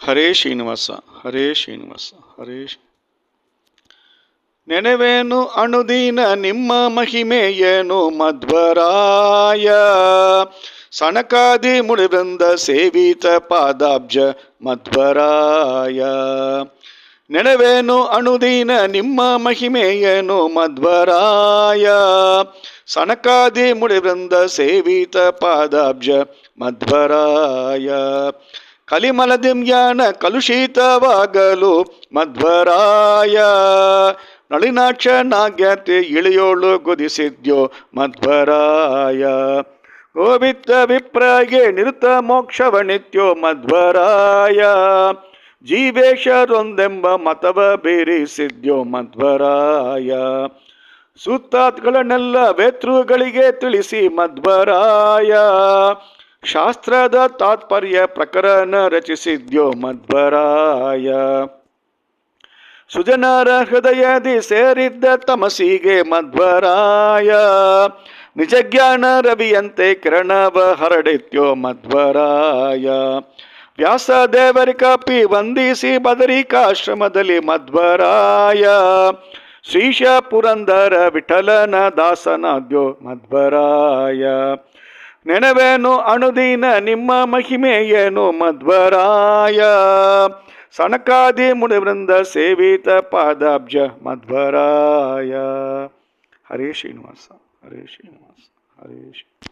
ಹರೇ ಶ್ರೀನಿವಾಸ ಹರೇ ಶ್ರೀನಿವಾಸ ಹರೇ ನೆನೆವೇನು ಅನುದೀನ ನಿಮ್ಮ ಮಹಿಮೆಯೇನು ಮಧ್ವರಾಯ ಸನಕಾದಿ ಮುನಿವೃಂದ ಸೇವಿತ ಪಾದಾಬ್ಜ ಮಧ್ವರಾಯ ನೆನೆವೇನು ಅನುದೀನ ನಿಮ್ಮ ಮಹಿಮೆಯೇನು ಮಧ್ವರಾಯ ಸನಕಾದಿ ಮುನಿವೃಂದ ಸೇವಿತ ಪಾದಾಬ್ಜ ಮಧ್ವರಾಯ ಕಲಿಮಲದಿಮ್ಯಾನ ಕಲುಷಿತವಾಗಲು ಮಧ್ವರಾಯ ನಳಿನಾಕ್ಷ ನಾಗ್ಯತೆ ಇಳಿಯೋಳು ಗುದಿಸಿದ್ಯೋ ಮಧ್ವರಾಯ ಗೋವಿತ್ತ ವಿಪ್ರಾಗೆ ನಿರುತ ಮೋಕ್ಷವನಿತ್ಯೋ ಮಧ್ವರಾಯ ಜೀವೇಶರೊಂದೆಂಬ ಮತವ ಬೀರಿಸಿದ್ಯೋ ಮಧ್ವರಾಯ ಸೂತ್ತಾತ್ಗಳನ್ನೆಲ್ಲ ವೇತೃಗಳಿಗೆ ತಿಳಿಸಿ ಮಧ್ವರಾಯ ಶಾಸ್ತ್ರದ ತಾತ್ಪರ್ಯ ಪ್ರಕರಣ ರಚಿಸಿದ್ಯೋ ಮಧ್ವರಾಯ ಸುಜನರ ಹೃದಯದಿ ಸೇರಿದ್ದ ತಮಸಿಗೆ ಮಧ್ವರಾಯ ನಿಜ ಜ್ಞಾನ ರವಿಯಂತೆ ಕಿರಣವ ಹರಡಿತ್ಯೋ ಮಧ್ವರಾಯ ವ್ಯಾಸದೇವರಿ ಕಾಪಿ ವಂದಿಸಿ ಬದರಿಕಾಶ್ರಮದಲ್ಲಿ ಮಧ್ವರಾಯ ಶ್ರೀಶ ಪುರಂದರ ವಿಠಲನ ದಾಸನಾದ್ಯೋ ಮಧ್ವರಾಯ ನೆನವೇನು ಅನುದೀನ ನಿಮ್ಮ ಮಹಿಮೆಯೇನು ಮಧ್ವರಾಯ ಸನಕಾದಿ ಮುನಿವೃಂದ ಸೇವಿತ ಪಾದಾಬ್ಜ ಮಧ್ವರಾಯ ಹರೇ ಶ್ರೀನಿವಾಸ ಹರೇ ಶ್ರೀನಿವಾಸ ಹರೇ ಶ್ರೀ